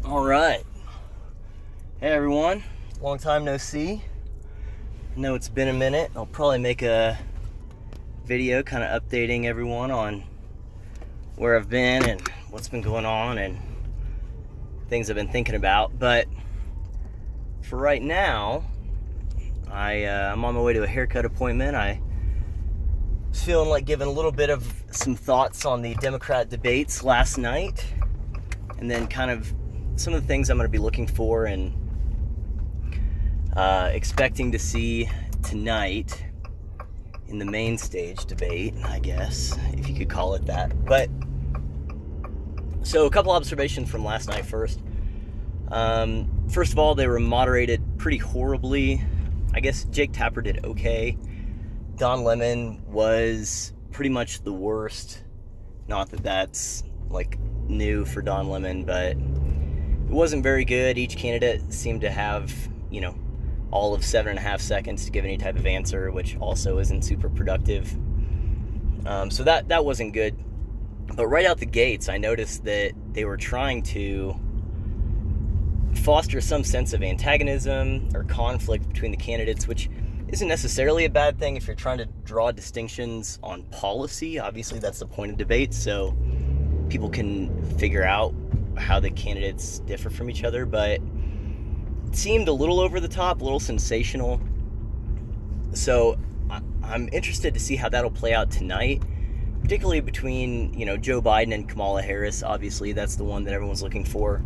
All right. Hey everyone. Long time no see. I know it's been a minute. I'll probably make a video kind of updating everyone on where I've been and what's been going on and things I've been thinking about. But for right now, I'm on my way to a haircut appointment. I was feeling like giving a little bit of some thoughts on the Democrat debates last night, and then kind of some of the things I'm going to be looking for and expecting to see tonight in the main stage debate, I guess, if you could call it that. But, so a couple observations from last night first. First of all, they were moderated pretty horribly. I guess Jake Tapper did okay. Don Lemon was pretty much the worst. Not that that's, like, new for Don Lemon, but it wasn't very good. Each candidate seemed to have, all of 7.5 seconds to give any type of answer, which also isn't super productive. So that wasn't good. But right out the gates, I noticed that they were trying to foster some sense of antagonism or conflict between the candidates, which isn't necessarily a bad thing if you're trying to draw distinctions on policy. Obviously, that's the point of debate, so people can figure out how the candidates differ from each other, but it seemed a little over the top, a little sensational. So I'm interested to see how that'll play out tonight, particularly between, Joe Biden and Kamala Harris. Obviously, that's the one that everyone's looking for.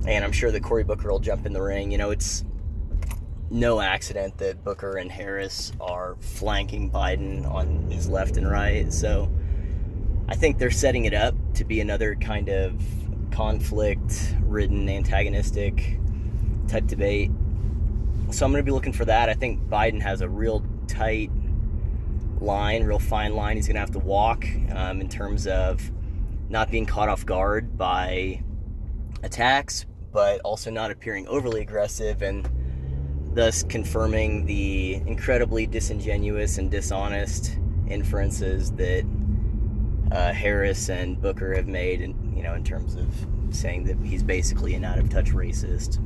And I'm sure that Cory Booker will jump in the ring. It's no accident that Booker and Harris are flanking Biden on his left and right. So I think they're setting it up to be another kind of conflict-ridden, antagonistic type debate. So I'm going to be looking for that. I think Biden has a real tight line, real fine line he's going to have to walk in terms of not being caught off guard by attacks, but also not appearing overly aggressive and thus confirming the incredibly disingenuous and dishonest inferences that Harris and Booker have made, in terms of saying that he's basically an out-of-touch racist.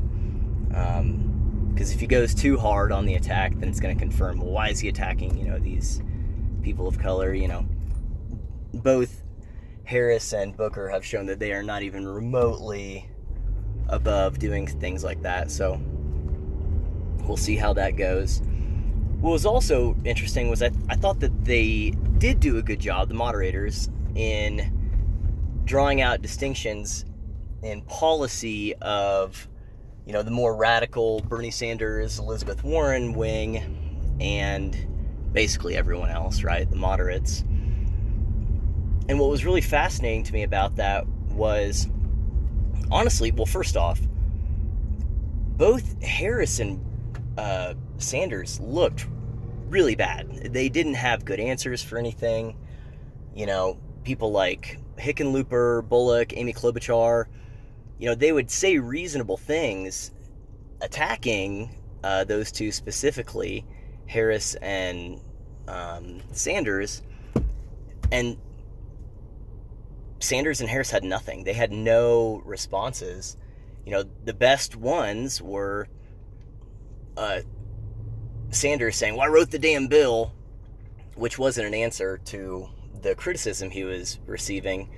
Because if he goes too hard on the attack, then it's going to confirm, well, why is he attacking, these people of color? Both Harris and Booker have shown that they are not even remotely above doing things like that. So we'll see how that goes. What was also interesting was I thought that they did do a good job, the moderators, in drawing out distinctions in policy of, the more radical Bernie Sanders, Elizabeth Warren wing, and basically everyone else, right? The moderates. And what was really fascinating to me about that was, honestly, well, first off, both Harris and Sanders looked really bad. They didn't have good answers for anything. People like Hickenlooper, Bullock, Amy Klobuchar, they would say reasonable things attacking those two specifically, Harris and Sanders. And Sanders and Harris had nothing. They had no responses. The best ones were Sanders saying, well, I wrote the damn bill, which wasn't an answer to the criticism he was receiving.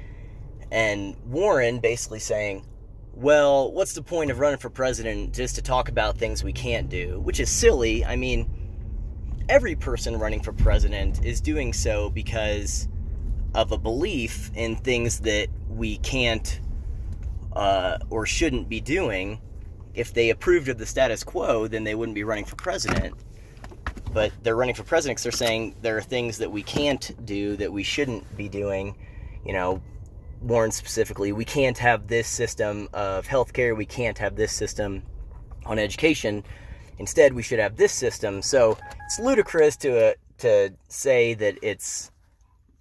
And Warren basically saying, well, what's the point of running for president just to talk about things we can't do? Which is silly. I mean, every person running for president is doing so because of a belief in things that we can't or shouldn't be doing. If they approved of the status quo, then they wouldn't be running for president. But they're running for president because they're saying there are things that we can't do that we shouldn't be doing. Warren specifically, we can't have this system of healthcare. We can't have this system on education. Instead, we should have this system. So it's ludicrous to say that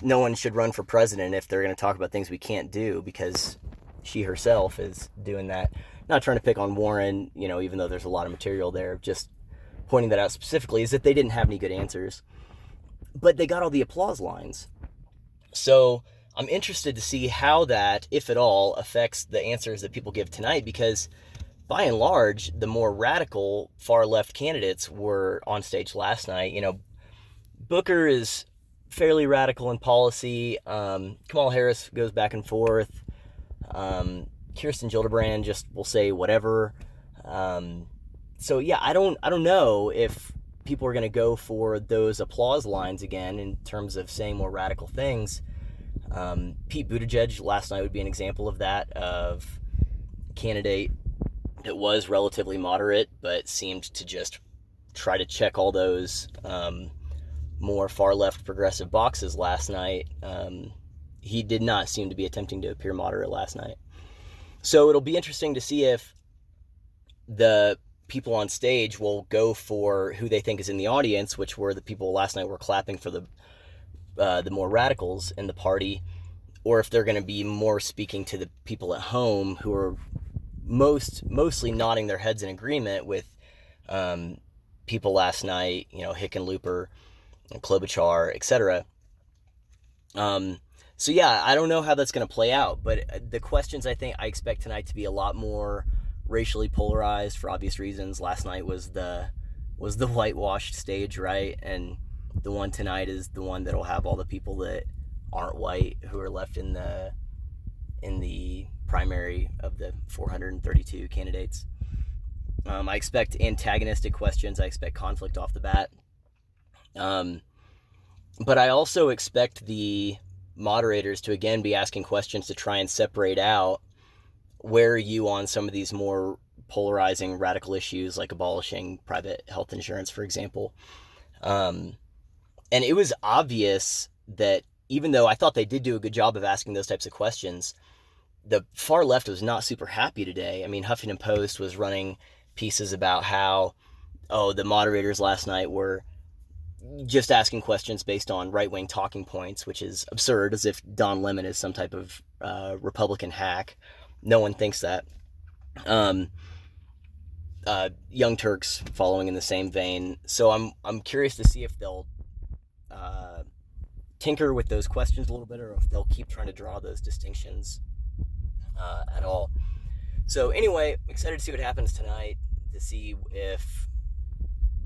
no one should run for president if they're going to talk about things we can't do, because she herself is doing that. Not trying to pick on Warren, even though there's a lot of material there, just pointing that out specifically, is that they didn't have any good answers. But they got all the applause lines. So I'm interested to see how that, if at all, affects the answers that people give tonight, because by and large, the more radical far left candidates were on stage last night. Booker is fairly radical in policy. Kamala Harris goes back and forth. Kirsten Gillibrand just will say whatever. So yeah, I don't know if people are going to go for those applause lines again in terms of saying more radical things. Pete Buttigieg last night would be an example of that, of a candidate that was relatively moderate but seemed to just try to check all those more far left progressive boxes last night. He did not seem to be attempting to appear moderate last night. So it'll be interesting to see if the people on stage will go for who they think is in the audience, which were the people last night were clapping for the more radicals in the party, or if they're going to be more speaking to the people at home who are mostly nodding their heads in agreement with people last night, Hickenlooper, Klobuchar, etc. So yeah, I don't know how that's going to play out, but the questions I expect tonight to be a lot more racially polarized for obvious reasons. Last night was the whitewashed stage, right? And the one tonight is the one that'll have all the people that aren't white who are left in the primary of the 432 candidates. I expect antagonistic questions. I expect conflict off the bat. But I also expect the moderators to again be asking questions to try and separate out where are you on some of these more polarizing radical issues, like abolishing private health insurance, for example. And it was obvious that even though I thought they did do a good job of asking those types of questions, the far left was not super happy today. I mean, Huffington Post was running pieces about how, the moderators last night were just asking questions based on right-wing talking points, which is absurd, as if Don Lemon is some type of Republican hack. No one thinks that. Young Turks following in the same vein. So I'm curious to see if they'll tinker with those questions a little bit, or if they'll keep trying to draw those distinctions at all. So anyway, excited to see what happens tonight, to see if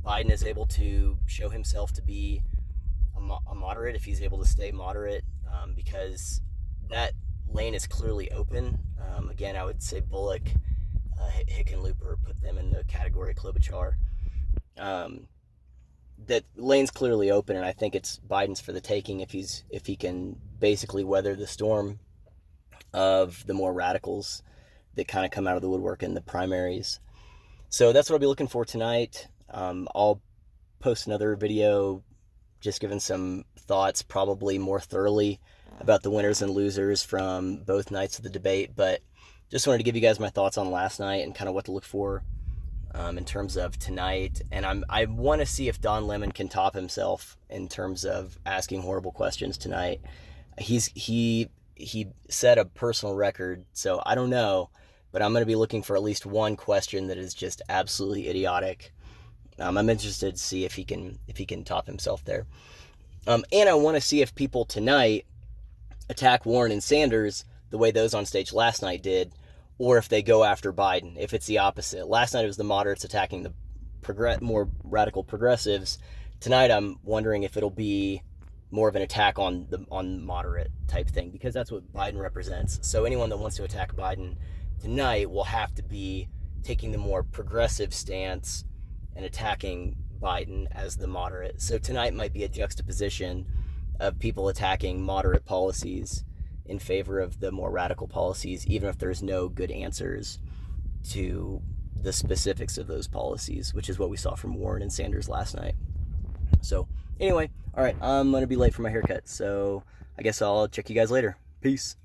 Biden is able to show himself to be a moderate, if he's able to stay moderate, because that lane is clearly open. Again, I would say Bullock, Hickenlooper, put them in the category Klobuchar. That lane's clearly open, and I think it's Biden's for the taking if he can basically weather the storm of the more radicals that kind of come out of the woodwork in the primaries. So that's what I'll be looking for tonight. I'll post another video just giving some thoughts, probably more thoroughly, about the winners and losers from both nights of the debate, but just wanted to give you guys my thoughts on last night and kind of what to look for in terms of tonight. And I want to see if Don Lemon can top himself in terms of asking horrible questions tonight. He set a personal record, so I don't know, but I'm going to be looking for at least one question that is just absolutely idiotic. I'm interested to see if he can top himself there. And I want to see if people tonight attack Warren and Sanders the way those on stage last night did, or if they go after Biden, if it's the opposite. Last night it was the moderates attacking the more radical progressives. Tonight I'm wondering if it'll be more of an attack on moderate type thing, because that's what Biden represents. So anyone that wants to attack Biden tonight will have to be taking the more progressive stance and attacking Biden as the moderate. So tonight might be a juxtaposition of people attacking moderate policies in favor of the more radical policies, even if there's no good answers to the specifics of those policies, which is what we saw from Warren and Sanders last night. So anyway, all right, I'm going to be late for my haircut, so I guess I'll check you guys later. Peace.